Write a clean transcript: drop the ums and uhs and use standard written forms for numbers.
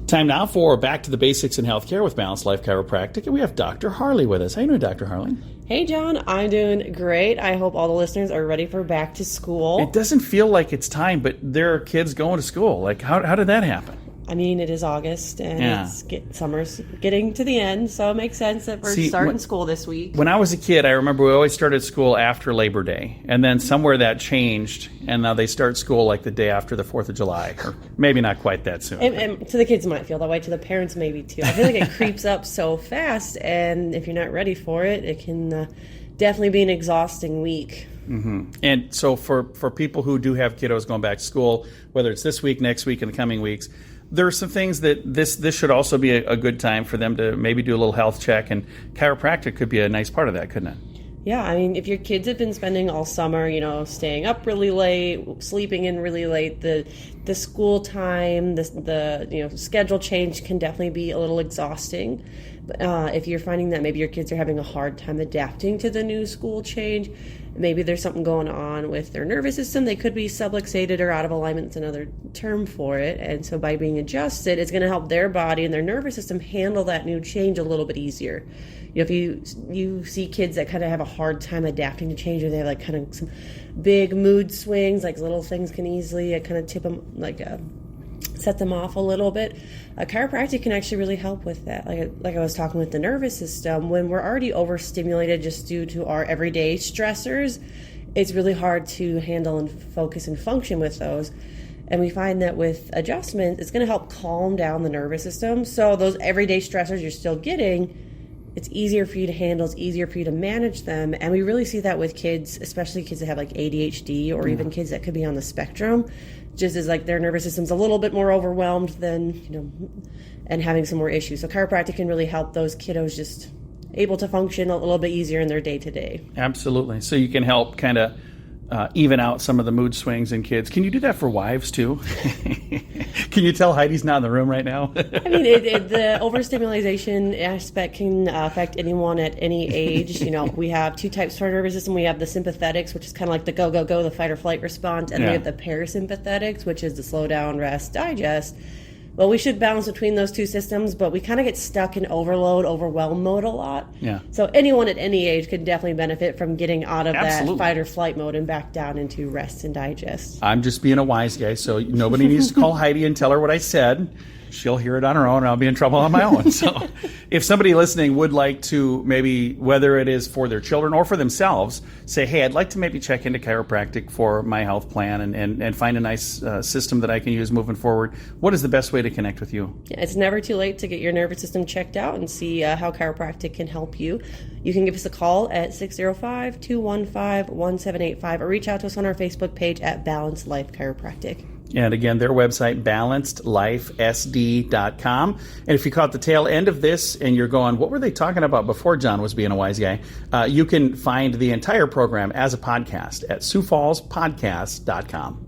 Time now for Back to the Basics in Healthcare with Balanced Life Chiropractic, and we have Dr. Harley with us. How are you doing, Dr. Harley? Hey, John. I'm doing great. I hope all the listeners are ready for back to school. It doesn't feel like it's time, but there are kids going to school. Like, how did that happen? I mean, it is August, and summer's getting to the end, so it makes sense that we're starting school this week. When I was a kid, I remember we always started school after Labor Day, and then somewhere that changed, and now they start school like the day after the 4th of July, or maybe not quite that soon. And to the kids might feel that way, to the parents maybe too. I feel like it creeps up so fast, and if you're not ready for it, it can definitely be an exhausting week. Mm-hmm. And so for people who do have kiddos going back to school, whether it's this week, next week, in the coming weeks, there are some things that this should also be a good time for them to maybe do a little health check, and chiropractic could be a nice part of that, couldn't it? Yeah, I mean, if your kids have been spending all summer, staying up really late, sleeping in really late, the school time, the schedule change can definitely be a little exhausting. If you're finding that maybe your kids are having a hard time adapting to the new school change, maybe there's something going on with their nervous system. They could be subluxated or out of alignment. It's another term for it. And so by being adjusted, it's going to help their body and their nervous system handle that new change a little bit easier. If you see kids that kind of have a hard time adapting to change, or they have like kind of some big mood swings, like little things can easily kind of tip them, set them off a little bit. Chiropractic can actually really help with that. Like I was talking with the nervous system, when we're already overstimulated just due to our everyday stressors, it's really hard to handle and focus and function with those. And we find that with adjustment, it's going to help calm down the nervous system. So those everyday stressors you're still getting, it's easier for you to handle, it's easier for you to manage them. And we really see that with kids, especially kids that have like ADHD, or even kids that could be on the spectrum, just as like their nervous system's a little bit more overwhelmed than, and having some more issues. So chiropractic can really help those kiddos just able to function a little bit easier in their day-to-day. Absolutely. So you can help kind of even out some of the mood swings in kids. Can you do that for wives too? Can you tell Heidi's not in the room right now? I mean, the overstimulation aspect can affect anyone at any age. We have two types of our nervous system. We have the sympathetics, which is kind of like the go, go, go, the fight or flight response. And we have the parasympathetics, which is the slow down, rest, digest. Well, we should balance between those two systems, but we kind of get stuck in overwhelm mode a lot. Yeah. So anyone at any age could definitely benefit from getting out of Absolutely. that fight or flight mode and back down into rest and digest. I'm just being a wise guy, so nobody needs to call Heidi and tell her what I said. She'll hear it on her own, and I'll be in trouble on my own. So if somebody listening would like to maybe, whether it is for their children or for themselves, say, hey, I'd like to maybe check into chiropractic for my health plan and find a nice system that I can use moving forward, what is the best way to connect with you? Yeah, it's never too late to get your nervous system checked out and see how chiropractic can help you. You can give us a call at 605-215-1785 or reach out to us on our Facebook page at Balanced Life Chiropractic. And again, their website, BalancedLifeSD.com. And if you caught the tail end of this and you're going, what were they talking about before John was being a wise guy? You can find the entire program as a podcast at SiouxFallsPodcast.com.